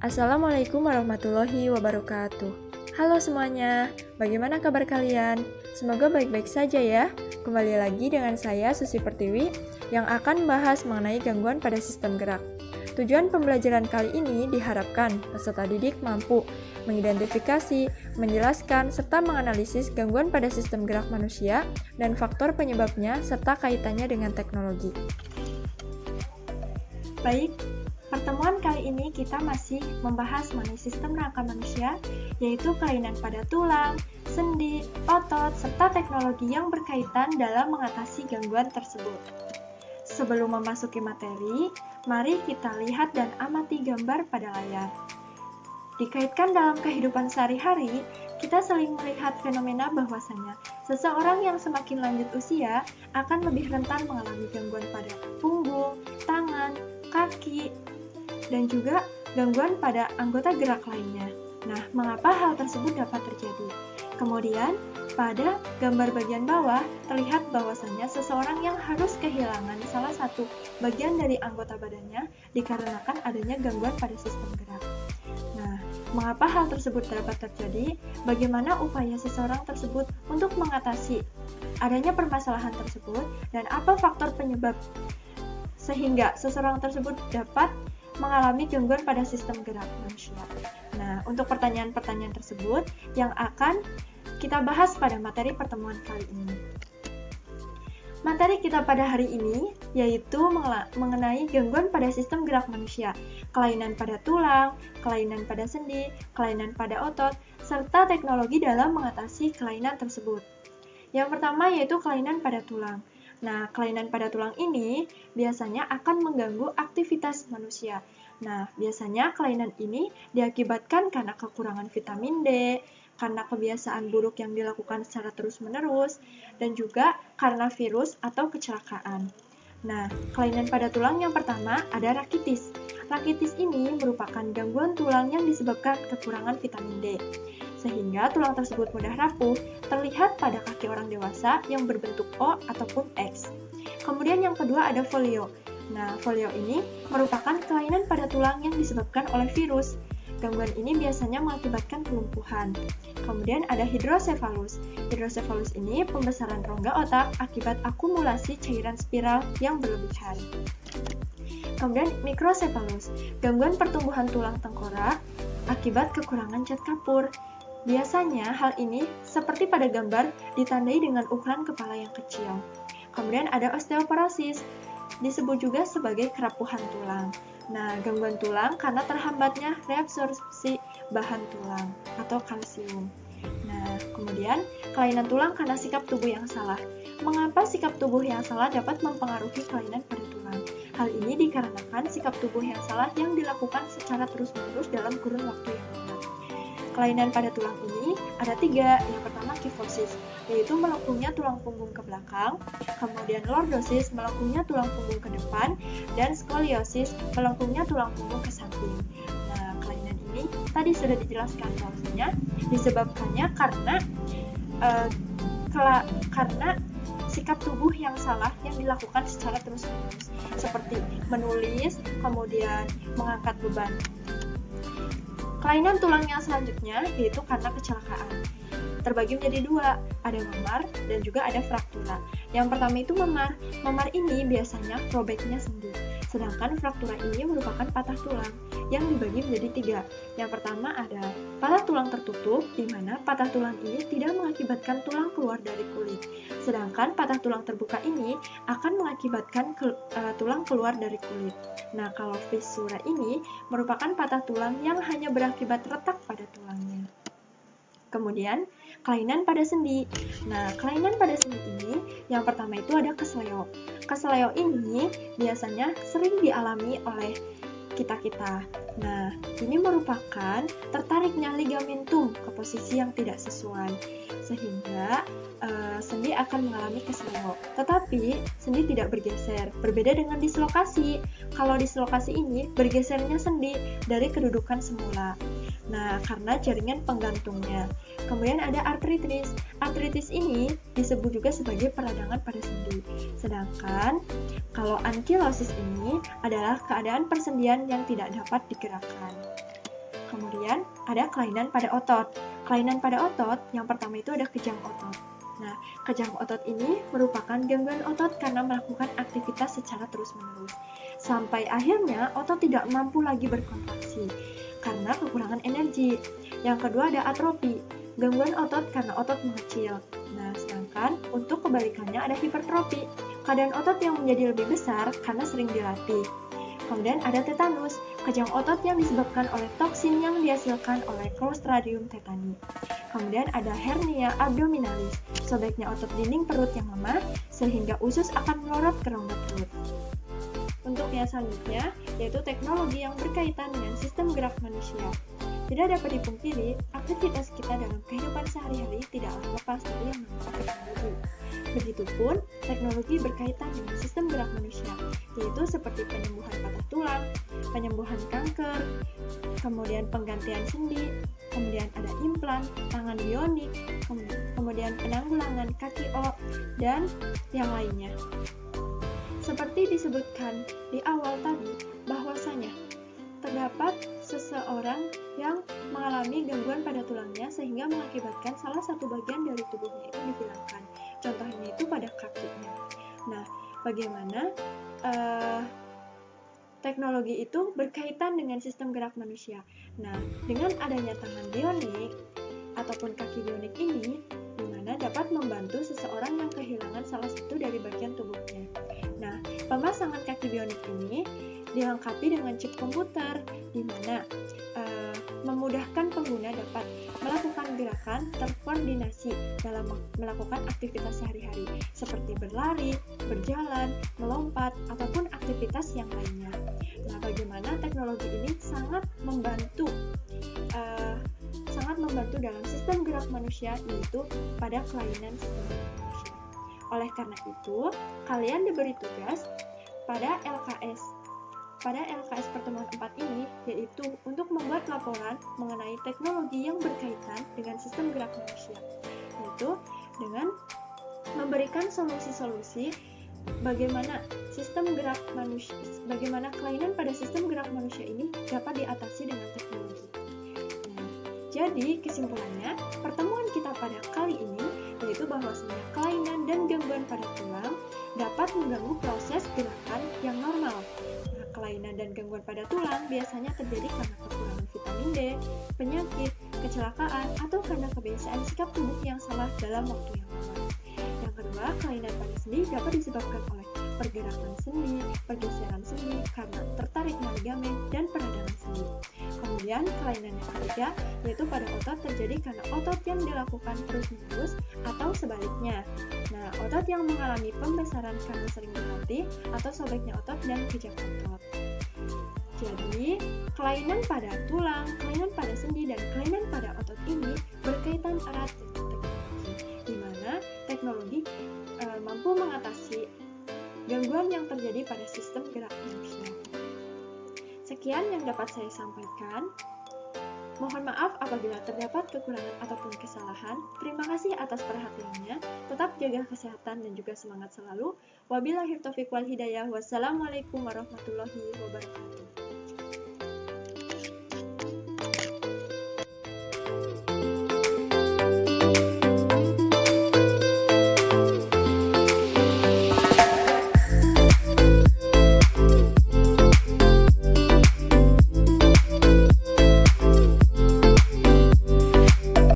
Assalamualaikum warahmatullahi wabarakatuh. Halo semuanya, bagaimana kabar kalian? Semoga baik-baik saja ya. Kembali lagi dengan saya Susi Pertiwi yang akan membahas mengenai gangguan pada sistem gerak. Tujuan pembelajaran kali ini diharapkan peserta didik mampu mengidentifikasi, menjelaskan, serta menganalisis gangguan pada sistem gerak manusia dan faktor penyebabnya serta kaitannya dengan teknologi. Baik, pertemuan kali ini kita masih membahas mengenai sistem rangka manusia, yaitu kelainan pada tulang, sendi, otot, serta teknologi yang berkaitan dalam mengatasi gangguan tersebut. Sebelum memasuki materi, mari kita lihat dan amati gambar pada layar. Dikaitkan dalam kehidupan sehari-hari, kita sering melihat fenomena bahwasanya seseorang yang semakin lanjut usia akan lebih rentan mengalami gangguan pada punggung, tangan, kaki, dan juga gangguan pada anggota gerak lainnya. Nah, mengapa hal tersebut dapat terjadi? Kemudian, pada gambar bagian bawah, terlihat bahwasannya seseorang yang harus kehilangan salah satu bagian dari anggota badannya dikarenakan adanya gangguan pada sistem gerak. Nah, mengapa hal tersebut dapat terjadi? Bagaimana upaya seseorang tersebut untuk mengatasi adanya permasalahan tersebut, dan apa faktor penyebab sehingga seseorang tersebut dapat mengalami gangguan pada sistem gerak manusia. Nah, untuk pertanyaan-pertanyaan tersebut yang akan kita bahas pada materi pertemuan kali ini. Materi kita pada hari ini yaitu mengenai gangguan pada sistem gerak manusia, kelainan pada tulang, kelainan pada sendi, kelainan pada otot, serta teknologi dalam mengatasi kelainan tersebut. Yang pertama yaitu kelainan pada tulang. Nah, kelainan pada tulang ini biasanya akan mengganggu aktivitas manusia. Nah, biasanya kelainan ini diakibatkan karena kekurangan vitamin D, karena kebiasaan buruk yang dilakukan secara terus-menerus, dan juga karena virus atau kecelakaan. Nah, kelainan pada tulang yang pertama ada rakitis. Rakitis ini merupakan gangguan tulang yang disebabkan kekurangan vitamin D, sehingga tulang tersebut mudah rapuh, terlihat pada kaki orang dewasa yang berbentuk O ataupun X. Kemudian yang kedua ada folio. Nah, folio ini merupakan kelainan pada tulang yang disebabkan oleh virus. Gangguan ini biasanya mengakibatkan kelumpuhan. Kemudian ada hidrosefalus. Hidrosefalus ini pembesaran rongga otak akibat akumulasi cairan spiral yang berlebihan. Kemudian mikrosefalus, gangguan pertumbuhan tulang tengkorak akibat kekurangan zat kapur. Biasanya hal ini seperti pada gambar ditandai dengan ukuran kepala yang kecil. Kemudian ada osteoporosis, disebut juga sebagai kerapuhan tulang. Nah, gangguan tulang karena terhambatnya reabsorpsi bahan tulang atau kalsium. Nah, kemudian kelainan tulang karena sikap tubuh yang salah. Mengapa sikap tubuh yang salah dapat mempengaruhi kelainan pada tulang? Hal ini dikarenakan sikap tubuh yang salah yang dilakukan secara terus-menerus dalam kurun waktu yang lama. Kelainan pada tulang ini ada 3. Yang pertama kifosis, yaitu melengkungnya tulang punggung ke belakang. Kemudian lordosis, melengkungnya tulang punggung ke depan. Dan skoliosis, melengkungnya tulang punggung ke samping. Nah, kelainan ini tadi sudah dijelaskan bahwasanya disebabkannya karena sikap tubuh yang salah yang dilakukan secara terus-menerus, seperti menulis, kemudian mengangkat beban. Kelainan tulang yang selanjutnya yaitu karena kecelakaan. Terbagi menjadi 2, ada memar dan juga ada fraktura. Yang pertama itu memar. Memar ini biasanya robeknya sendi, sedangkan fraktura ini merupakan patah tulang yang dibagi menjadi 3. Yang pertama ada patah tulang tertutup, di mana patah tulang ini tidak mengakibatkan tulang keluar dari kulit. Sedangkan patah tulang terbuka ini akan mengakibatkan tulang keluar dari kulit. Nah, kalau fissura ini merupakan patah tulang yang hanya berakibat retak pada tulangnya. Kemudian, kelainan pada sendi. Nah, kelainan pada sendi ini yang pertama itu ada kesleo. Kesleo ini biasanya sering dialami oleh kita-kita. Nah, ini merupakan tertariknya ligamentum ke posisi yang tidak sesuai, sehingga sendi akan mengalami kesleo. Tetapi, sendi tidak bergeser, berbeda dengan dislokasi. Kalau dislokasi ini, bergesernya sendi dari kedudukan semula. Nah, karena jaringan penggantungnya. Kemudian ada artritis. Artritis ini disebut juga sebagai peradangan pada sendi. Sedangkan kalau ankilosis ini adalah keadaan persendian yang tidak dapat digerakkan. Kemudian ada kelainan pada otot. Kelainan pada otot yang pertama itu ada kejang otot. Nah, kejang otot ini merupakan gangguan otot karena melakukan aktivitas secara terus-menerus. Sampai akhirnya otot tidak mampu lagi berkontraksi karena kekurangan energi. Yang kedua ada atrofi, gangguan otot karena otot mengecil. Nah, sedangkan untuk kebalikannya ada hipertrofi, keadaan otot yang menjadi lebih besar karena sering dilatih. Kemudian ada tetanus, kejang otot yang disebabkan oleh toksin yang dihasilkan oleh Clostridium tetani. Kemudian ada hernia abdominalis, sobeknya otot dinding perut yang lemah sehingga usus akan melorot ke rongga perut. Untuk yang selanjutnya, yaitu teknologi yang berkaitan dengan sistem gerak manusia. Tidak dapat dipungkiri, aktivitas kita dalam kehidupan sehari-hari tidaklah lepas dari yang namanya teknologi. Begitupun, teknologi berkaitan dengan sistem gerak manusia, yaitu seperti penyembuhan patah tulang, penyembuhan kanker, kemudian penggantian sendi, kemudian ada implan, tangan bionik, kemudian penanggulangan kaki O, dan yang lainnya. Seperti disebutkan di awal tadi, bahwasanya terdapat seseorang yang mengalami gangguan pada tulangnya sehingga mengakibatkan salah satu bagian dari tubuhnya itu dihilangkan. Contohnya itu pada kakinya. Nah, bagaimana teknologi itu berkaitan dengan sistem gerak manusia? Nah, dengan adanya tangan bionik ataupun kaki bionik ini, di mana dapat membantu seseorang yang kehilangan salah satu dari bagian tubuhnya. Nah, pemasangan kaki bionik ini dilengkapi dengan chip komputer, di mana memudahkan pengguna dapat melakukan gerakan terkoordinasi dalam melakukan aktivitas sehari-hari, seperti berlari, berjalan, melompat, ataupun aktivitas yang lainnya. Nah, bagaimana teknologi ini sangat membantu dalam sistem gerak manusia, yaitu pada kelainan sistem gerak manusia. Oleh karena itu, kalian diberi tugas pada LKS pertemuan 4 ini, yaitu untuk membuat laporan mengenai teknologi yang berkaitan dengan sistem gerak manusia, yaitu dengan memberikan solusi-solusi bagaimana kelainan pada sistem gerak manusia ini dapat diatasi dengan teknologi. Jadi, kesimpulannya, pertemuan kita pada kali ini yaitu bahwasanya kelainan dan gangguan pada tulang dapat mengganggu proses gerakan yang normal. Nah, kelainan dan gangguan pada tulang biasanya terjadi karena kekurangan vitamin D, penyakit, kecelakaan, atau karena kebiasaan sikap tubuh yang salah dalam waktu yang lama. Yang kedua, kelainan pada sendi dapat disebabkan oleh pergerakan sendi, pergeseran sendi, karena tertariknya ligamen dan peradangan sendi. Kemudian, kelainan yang ketiga yaitu pada otot terjadi karena otot yang dilakukan terus-menerus atau sebaliknya. Nah, otot yang mengalami pembesaran karena sering dilatih atau sobeknya otot dan kejang otot. Jadi, kelainan pada tulang, kelainan pada sendi, dan kelainan pada otot ini berkaitan erat dengan teknologi, di mana teknologi mampu mengatasi gangguan yang terjadi pada sistem gerak manusia. Sekian yang dapat saya sampaikan. Mohon maaf apabila terdapat kekurangan ataupun kesalahan. Terima kasih atas perhatiannya. Tetap jaga kesehatan dan juga semangat selalu. Wabillahi taufiq wal hidayah. Wassalamualaikum warahmatullahi wabarakatuh.